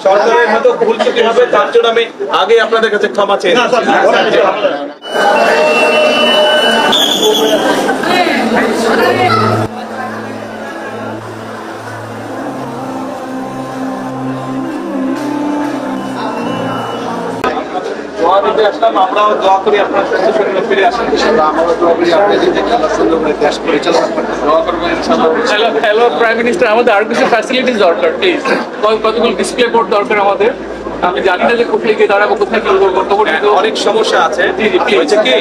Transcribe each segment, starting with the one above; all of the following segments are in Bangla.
সরকারের হয়তো ভুল ত্রুটি হবে, তার জন্য আমি আগে আপনাদের কাছে ক্ষমা চেয়ে আমরাও দোয়া করি আপনার সুস্থ শরীরে ফিরে আসেন। হ্যালো প্রাইম মিনিস্টার, আমাদের আর কিছু ফ্যাসিলিটিস দরকার প্লিজ। কতগুলো ডিসপ্লে বোর্ড দরকার আমাদের। আমি জানি না যে কোথায় গিয়ে দাঁড়াবো, কোথায় কি করবো, অনেক সমস্যা আছে। হয়েছে কি,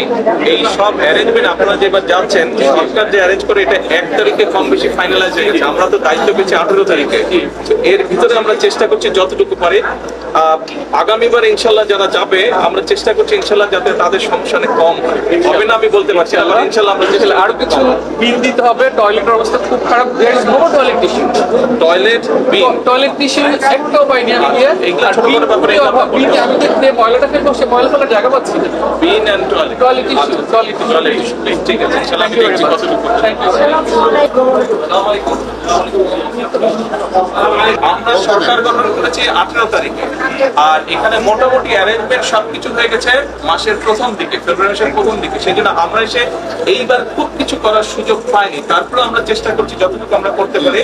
এই সব অ্যারেঞ্জমেন্ট আপনারা যেবার যাচ্ছেন, সরকার যে অ্যারেঞ্জ করে এটা 1 তারিখে কম বেশি ফাইনালাইজ হয়ে গেছে। আমরা তো দায়িত্ব পেয়েছি 18 তারিখে। এর ভিতরে আমরা চেষ্টা করছি যতটুকু পারি। আগামীবার ইনশাল্লাহ যারা যাবে, আমরা চেষ্টা করছি ইনশাল্লাহ যাতে তাদের সমস্যা অনেক কম হবে না আমি বলতে পারছি, আবার ইনশাল্লাহ আমরা চেষ্টা। আরো কিছু বিল দিতে হবে। টয়লেটের অবস্থা খুব খারাপ। টয়লেট টিস্যু, টয়লেট টিস্যু একটাও পাইনি আমি। এইগুলা ছোট ছোট ব্যাপারে আমি যে ময়লাটা ফেলবো, সে ময়লা ফেলার জায়গা পাচ্ছি না। বিন এন্ড টয়লেট টিস্যু প্লিজ। ঠিক আছে, ইনশাল্লাহ আমি দেখছি কতটুকু। আমরা সরকার গঠন করেছি 18 তারিখে, আর এখানে মোটামুটি অ্যারেঞ্জমেন্ট সবকিছু হয়ে গেছে মাসের প্রথম দিকে, ফেব্রুয়ারি মাসের প্রথম দিকে। সেই জন্য আমরা এসে এইবার খুব কিছু করার সুযোগ পাইনি। তারপরে আমরা চেষ্টা করছি যতটুকু আমরা করতে পারি।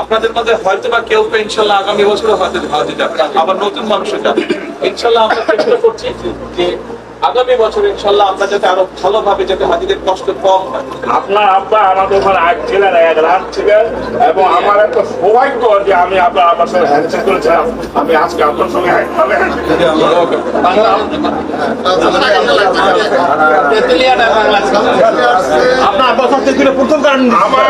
আপনাদের মধ্যে হয়তো বা কেউ ইনশাল্লাহ আগামী বছরও হয়তো যাবে, আবার নতুন মানুষও যাবে। ইনশাল্লাহ আমরা চেষ্টা করছি যে আগামী বছর ইনশাল্লাহ আমরা যাতে আরো ভালোভাবে, যাতে হাজিদের কষ্ট কম হয়। আপনার আব্বা আমাদের ওখানে ছিলেন, 1 রাত ছিলেন, এবং আমার একটা সৌভাগ্য যে আমি আপনার আব্বার সঙ্গে হ্যান্ডশেক করেছিলাম। আমি আজকে আপনার সঙ্গে আপনার আব্বা সব থেকে প্রথম কারণ আমার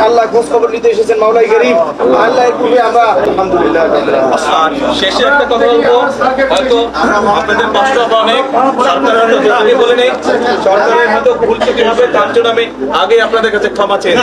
আল্লাহ খোঁজ খবর নিতে এসেছেন মাওলাই গরিব আল্লাহ এর পূর্বে আমরা আলহামদুলিল্লাহ। আর শেষে একটা কথা বলবো, হয়তো আপনাদের কষ্ট হবে অনেক, সরকার হয়তো আগে বলে নেই, সরকারের হয়তো ভুল ত্রুটি হবে, তার জন্য আমি আগে আপনাদের কাছে ক্ষমা চেয়ে